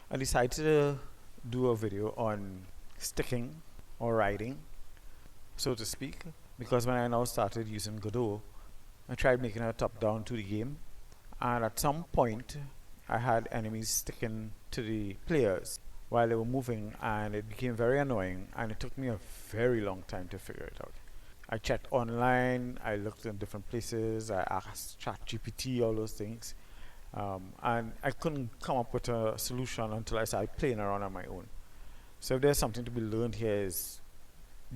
I decided to do a video on sticking or riding, so to speak, because when I now started using Godot, I tried making a top-down 2D game, and at some point I had enemies sticking to the players while they were moving, and it became very annoying, and it took me a very long time to figure it out. I checked online, I looked in different places, I asked ChatGPT, all those things, and I couldn't come up with a solution until I started playing around on my own. So if there's something to be learned here, is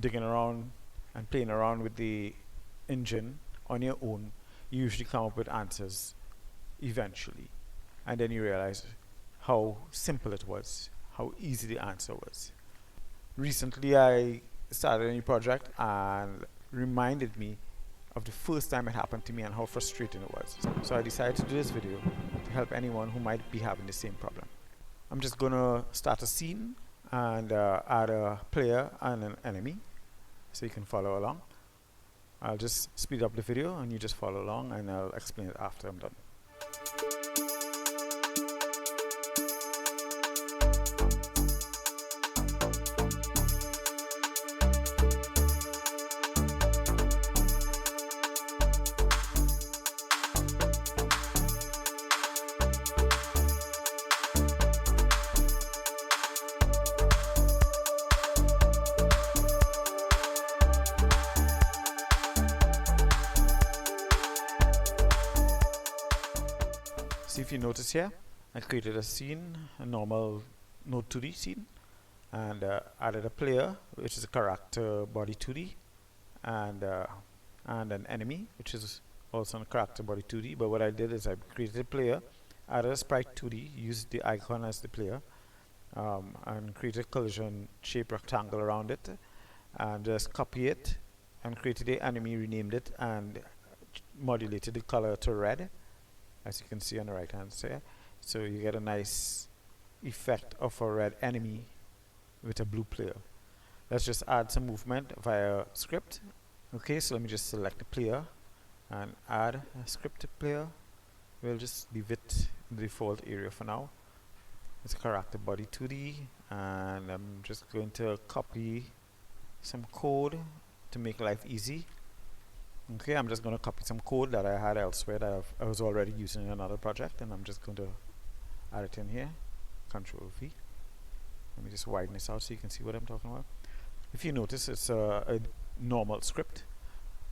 digging around and playing around with the engine on your own. You usually come up with answers eventually, and then you realize how simple it was, how easy the answer was. Recently I started a new project and reminded me of the first time it happened to me and how frustrating it was. So I decided to do this video to help anyone who might be having the same problem. I'm just gonna start a scene and add a player and an enemy so you can follow along. I'll just speed up the video and you just follow along, and I'll explain it after I'm done. See, if you notice here, I created a scene, a normal Node2D scene, and added a player, which is a CharacterBody2D, and an enemy, which is also a CharacterBody2D. But what I did is I created a player, added a sprite 2D, used the icon as the player, and created a collision shape rectangle around it, and just copy it, and created the enemy, renamed it, and modulated the color to red, as you can see on the right hand side. So you get a nice effect of a red enemy with a blue player. Let's just add some movement via script. Okay, so let me just select the player and add a script player. We'll just leave it in the default area for now. It's a CharacterBody2D, and I'm just going to copy some code to make life easy. Okay, I'm just going to copy some code that I had elsewhere that I was already using in another project, and I'm just going to add it in here. Control V. Let me just widen this out so you can see what I'm talking about. If you notice, it's a normal script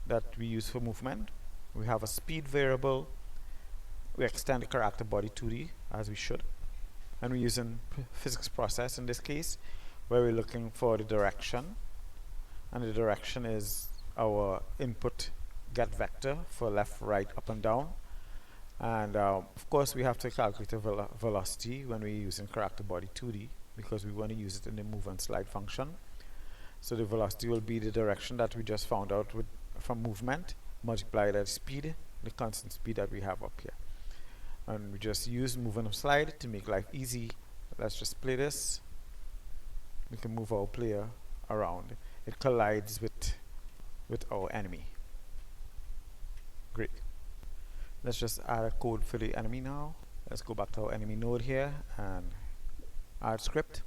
that we use for movement. We have a speed variable. We extend the CharacterBody2D as we should, and we're using physics process in this case, where we're looking for the direction, and the direction is our input get vector for left, right, up and down, and of course we have to calculate the velocity when we're using CharacterBody2D, because we want to use it in the move and slide function. So the velocity will be the direction that we just found out from movement, multiplied by the speed, the constant speed that we have up here, and we just use move and slide to make life easy. Let's just play this. We can move our player around. It collides with our enemy. Great. Let's just add a code for the enemy now. Let's go back to our enemy node here and add script.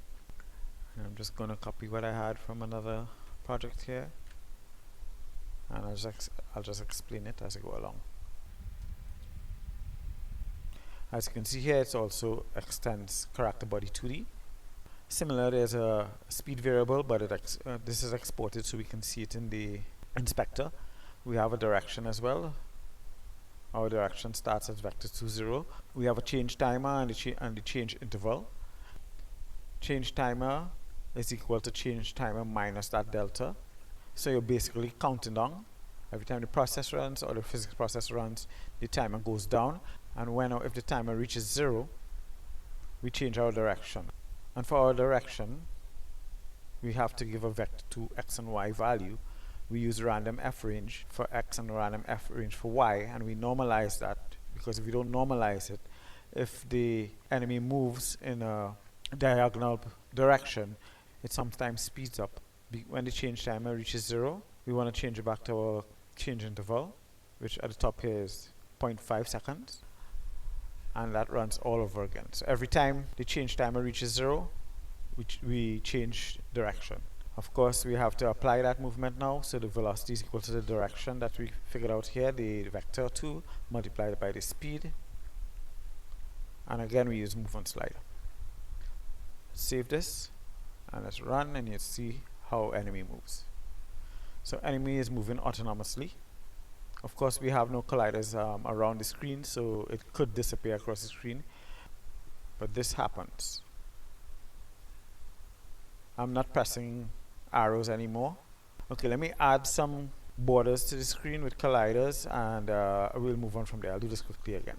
And I'm just going to copy what I had from another project here, and I'll just explain it as I go along. As you can see here, it also extends CharacterBody2D. Similar, there's a speed variable, but this is exported so we can see it in the inspector. We have a direction as well. Our direction starts at vector 20. We have a change timer and the change interval. Change timer is equal to change timer minus that delta. So you're basically counting down. Every time the process runs or the physics process runs, the timer goes down, and if the timer reaches 0, we change our direction. And for our direction, we have to give a vector to x and y value. We use random f range for x and random f range for y, and we normalize that, because if we don't normalize it, if the enemy moves in a diagonal direction, it sometimes speeds up. When the change timer reaches 0, we want to change it back to our change interval, which at the top here is 0.5 seconds. and that runs all over again. So every time the change timer reaches 0, we change direction. Of course, we have to apply that movement now, so the velocity is equal to the direction that we figured out here, the vector 2 multiplied by the speed, and again we use move on slider. Save this and let's run, and you see how enemy moves. So enemy is moving autonomously. Of course, we have no colliders around the screen, so it could disappear across the screen, but this happens. I'm not pressing arrows anymore. Okay, let me add some borders to the screen with colliders, and we'll move on from there. I'll do this quickly again.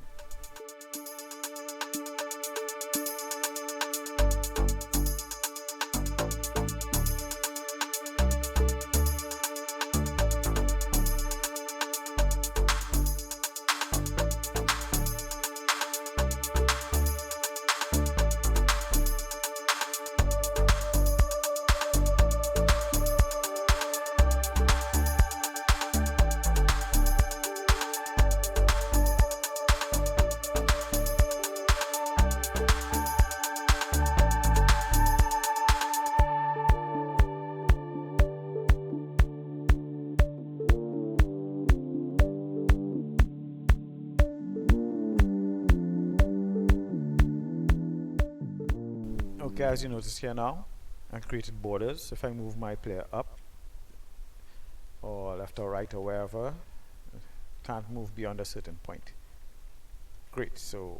Okay, as you notice here now, I've created borders. If I move my player up or left or right or wherever, can't move beyond a certain point. Great, so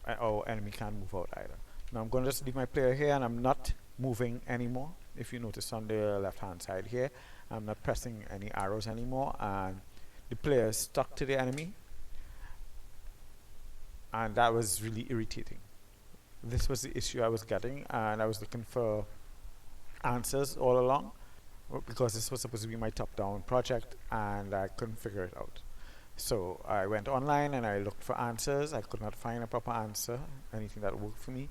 our enemy can't move out either. Now I'm going to just leave my player here, and I'm not moving anymore. If you notice on the left hand side here, I'm not pressing any arrows anymore, and the player is stuck to the enemy, and that was really irritating. This was the issue I was getting, and I was looking for answers all along, because this was supposed to be my top-down project and I couldn't figure it out. So I went online and I looked for answers. I could not find a proper answer, anything that worked for me.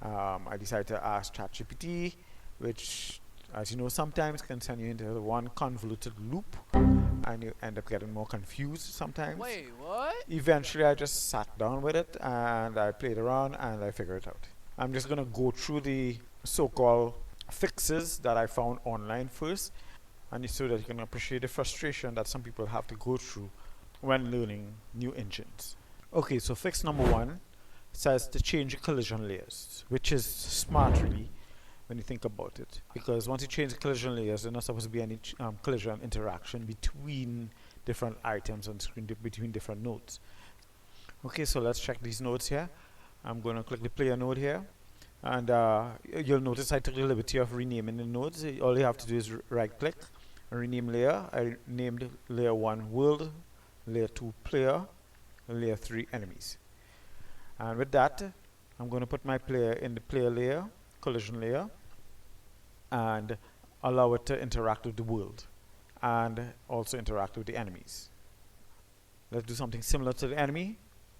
I decided to ask ChatGPT, which, as you know, sometimes can send you into one convoluted loop and you end up getting more confused sometimes. Wait, what? Eventually I just sat down with it and I played around and I figured it out. I'm just going to go through the so-called fixes that I found online first, and so that you can appreciate the frustration that some people have to go through when learning new engines. Okay, so fix number 1 says to change the collision layers, which is smart really when you think about it, because once you change the collision layers, there's not supposed to be any collision interaction between different items on the screen, between different nodes. Okay, so let's check these nodes here. I'm going to click the player node here, and you'll notice I took the liberty of renaming the nodes. All you have to do is right click and rename layer. I named layer 1 world, layer 2 player, and layer 3 enemies. And with that, I'm going to put my player in the player layer, collision layer, and allow it to interact with the world and also interact with the enemies. Let's do something similar to the enemy.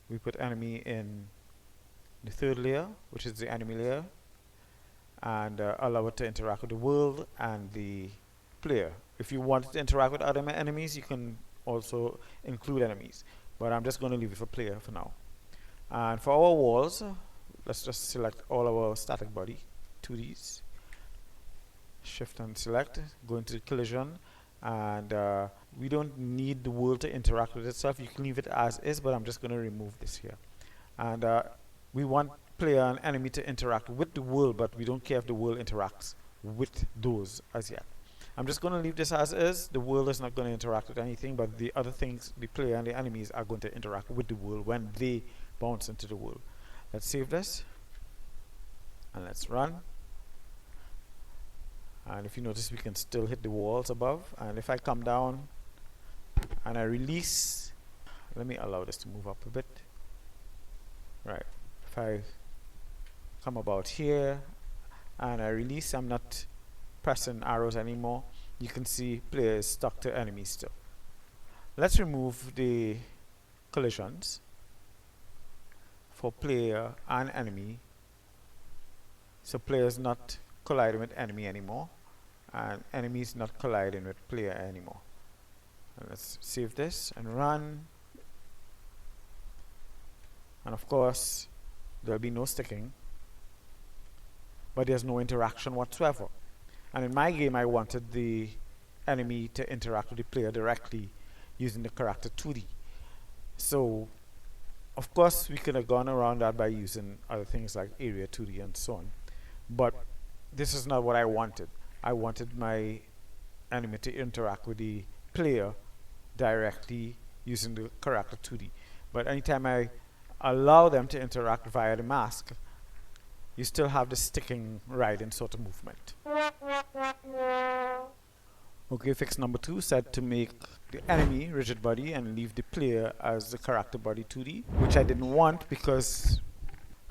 We put enemy in the 3rd layer, which is the enemy layer, and allow it to interact with the world and the player. If you want to interact with other enemies, you can also include enemies, but I'm just going to leave it for player for now. And for our walls, let's just select all our static body 2Ds, shift and select, go into the collision, and we don't need the world to interact with itself. You can leave it as is, but I'm just going to remove this here. And we want player and enemy to interact with the world, but we don't care if the world interacts with those as yet. I'm just going to leave this as is. The world is not going to interact with anything, but the other things, the player and the enemies, are going to interact with the world when they bounce into the world. Let's save this and let's run. And if you notice, we can still hit the walls above. And if I come down and I release, let me allow this to move up a bit. Right, if I come about here and I release, I'm not pressing arrows anymore. You can see player is stuck to enemies still. Let's remove the collisions for player and enemy, so player is not colliding with enemy anymore and enemy is not colliding with player anymore. And let's save this and run. And of course, there'll be no sticking, but there's no interaction whatsoever. And in my game, I wanted the enemy to interact with the player directly using the character 2D. So, of course, we could have gone around that by using other things like area 2D and so on. But this is not what I wanted. I wanted my enemy to interact with the player directly using the character 2D. But anytime I allow them to interact via the mask, you still have the sticking riding sort of movement. Okay, fix number 2 said to make the enemy rigid body and leave the player as the character body 2D, which I didn't want because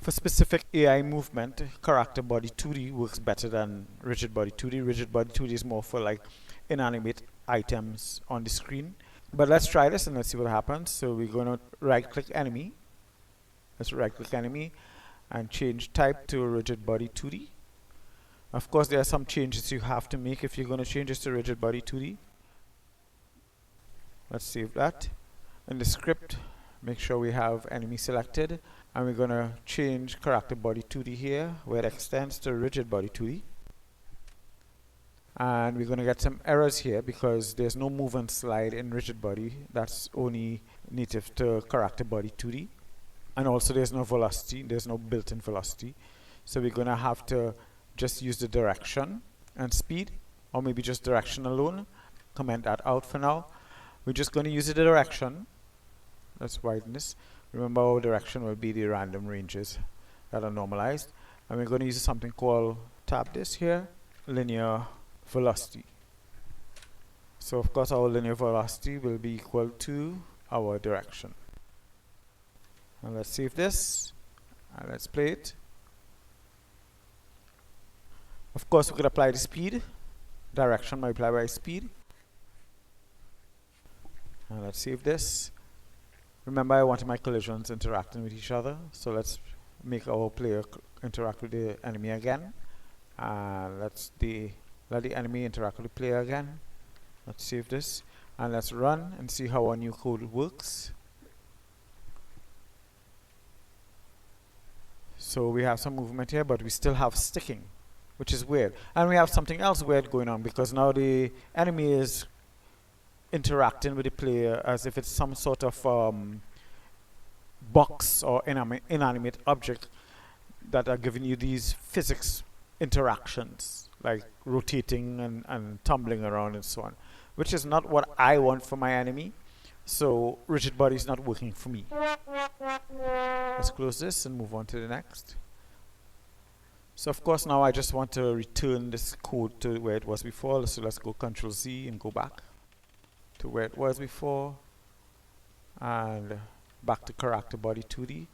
for specific AI movement, character body 2D works better than rigid body 2D. Rigid body 2D is more for like inanimate items on the screen. But let's try this and let's see what happens. So we're going to right click enemy. Let's right click enemy and change type to rigid body 2D. Of course, there are some changes you have to make if you're going to change this to rigid body 2D. Let's save that. In the script, make sure we have enemy selected, and we're going to change character body 2D here where it extends to rigid body 2D. And we're going to get some errors here because there's no move and slide in rigid body. That's only native to character body 2D. And also there's no velocity, there's no built-in velocity. So we're going to have to just use the direction and speed, or maybe just direction alone. Comment that out for now. We're just going to use the direction. Let's widen this. Remember, our direction will be the random ranges that are normalized. And we're going to use something called, tab this here, linear velocity. So of course our linear velocity will be equal to our direction. And let's save this and let's play it. Of course we could apply the speed, direction multiplied by speed. And let's save this. Remember, I wanted my collisions interacting with each other, so let's make our player interact with the enemy again. Let the enemy interact with the player again. Let's save this and let's run and see how our new code works. So we have some movement here, but we still have sticking, which is weird. And we have something else weird going on because now the enemy is interacting with the player as if it's some sort of box or inanimate object that are giving you these physics interactions, like rotating and tumbling around and so on, which is not what I want for my enemy. So rigid body is not working for me. Let's close this and move on to the next. So of course now I just want to return this code to where it was before. So let's go Ctrl Z and go back to where it was before and back to character body 2D.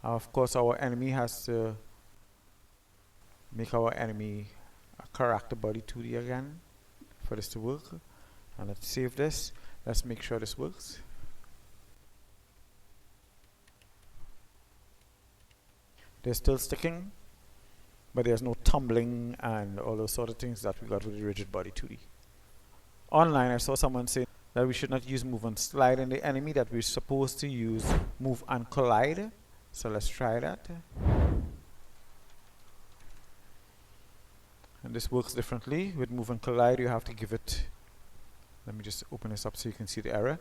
Of course our enemy has to make our enemy a character body 2D again for this to work. And let's save this. Let's make sure this works. They're still sticking, but there's no tumbling and all those sort of things that we got with the rigid body 2D. Online I saw someone say that we should not use move and slide in the enemy, that we're supposed to use move and collide. So let's try that. And this works differently. With move and collide you have to give it, let me just open this up so you can see the error,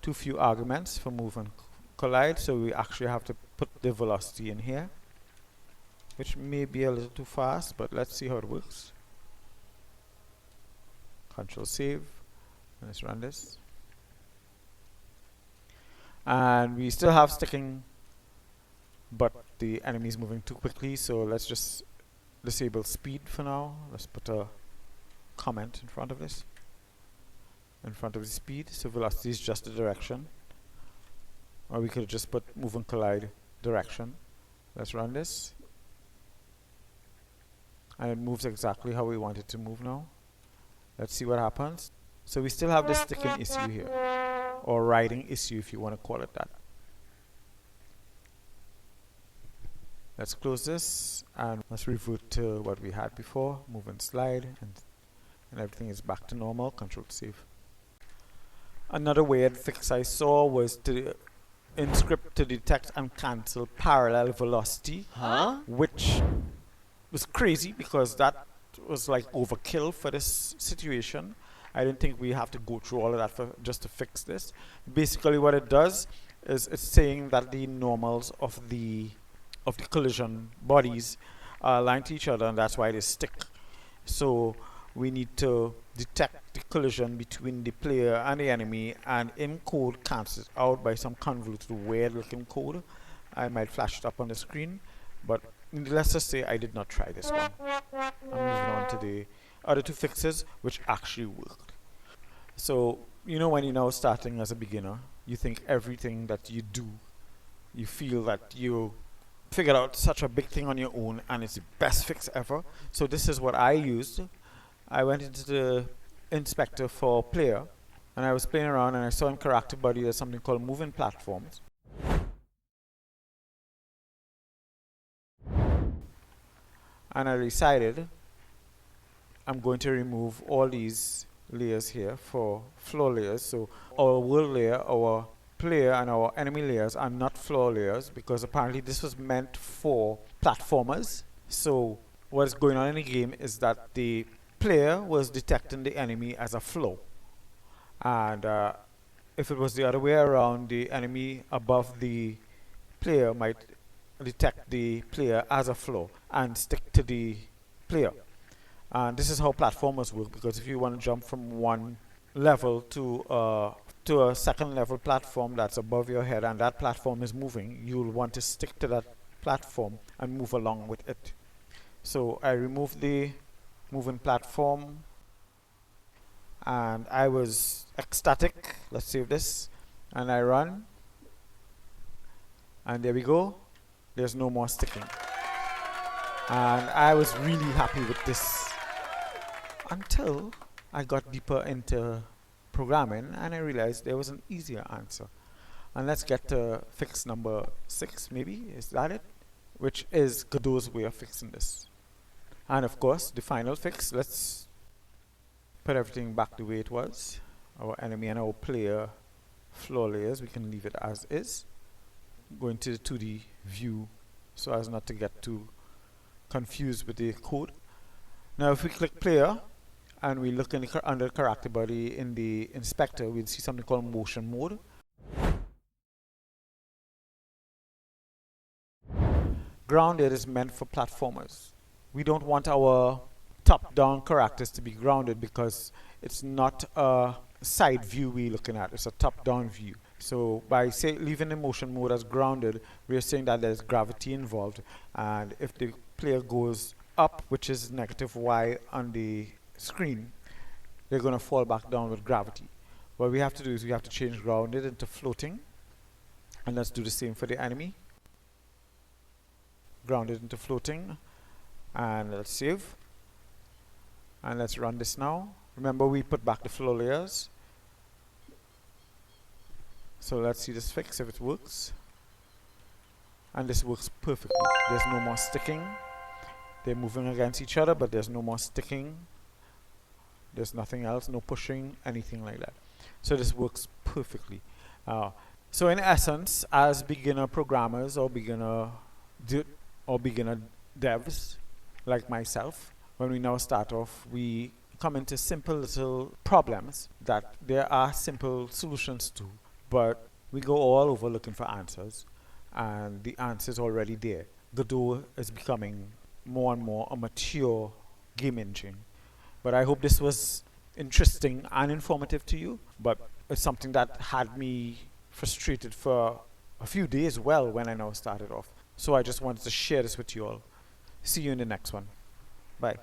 too few arguments for move and collide, so we actually have to put the velocity in here, which may be a little too fast, but let's see how it works. Control save. Let's run this. And we still have sticking, but the enemy is moving too quickly, so let's just disable speed for now. Let's put a comment in front of this, in front of the speed, so velocity is just the direction. Or we could just put move and collide direction. Let's run this. And it moves exactly how we want it to move now. Let's see what happens. So we still have this sticking issue here, or riding issue if you want to call it that. Let's close this and let's revert to what we had before. Move and slide, and everything is back to normal. Control save. Another weird fix I saw was to in script to detect and cancel parallel velocity, which was crazy because that was like overkill for this situation. I didn't think we have to go through all of that for just to fix this. Basically, what it does is it's saying that the normals of the collision bodies are aligned to each other, and that's why they stick. So we need to detect the collision between the player and the enemy, and in code cancel it out by some convoluted weird looking code. I might flash it up on the screen, but let's just say I did not try this one. I'm moving on to the other two fixes which actually worked. So you know, when you're now starting as a beginner, you think everything that you do, you feel that you figured out such a big thing on your own and it's the best fix ever. So this is what I used. I went into the inspector for player and I was playing around and I saw in CharacterBody there's something called moving platforms. And I decided I'm going to remove all these layers here for floor layers. So our world layer, our player and our enemy layers are not floor layers because apparently this was meant for platformers. So what is going on in the game is that the player was detecting the enemy as a floor, and if it was the other way around, the enemy above the player might detect the player as a floor and stick to the player. And this is how platformers work, because if you want to jump from one level to a second level platform that's above your head and that platform is moving, you'll want to stick to that platform and move along with it. So I removed the moving platform and I was ecstatic. Let's save this and I run, and there we go. There's no more sticking, and I was really happy with this until I got deeper into programming and I realized there was an easier answer. And let's get to fix number 6, maybe, is that it? Which is Godot's way of fixing this. And of course, the final fix, let's put everything back the way it was. Our enemy and our player floor layers, we can leave it as is. Go into the 2D view so as not to get too confused with the code. Now if we click player and we look in the under CharacterBody in the inspector, we'll see something called motion mode. Grounded is meant for platformers. We don't want our top-down characters to be grounded because it's not a side view we're looking at, it's a top-down view. So by leaving the motion mode as grounded, we're saying that there's gravity involved, and if the player goes up, which is negative y on the screen, they're going to fall back down with gravity. What we have to do is we have to change grounded into floating, and let's do the same for the enemy. Grounded into floating, and let's save, and let's run this now. Remember, we put back the floor layers. So let's see this fix if it works, and this works perfectly. There's no more sticking. They're moving against each other, but there's no more sticking. There's nothing else, no pushing, anything like that. So this works perfectly. So in essence, as beginner programmers or beginner devs like myself, when we now start off, we come into simple little problems that there are simple solutions to, but we go all over looking for answers, and the answer is already there. Godot is becoming more and more a mature game engine. But I hope this was interesting and informative to you, but it's something that had me frustrated for a few days when I now started off. So I just wanted to share this with you all. See you in the next one. Bye.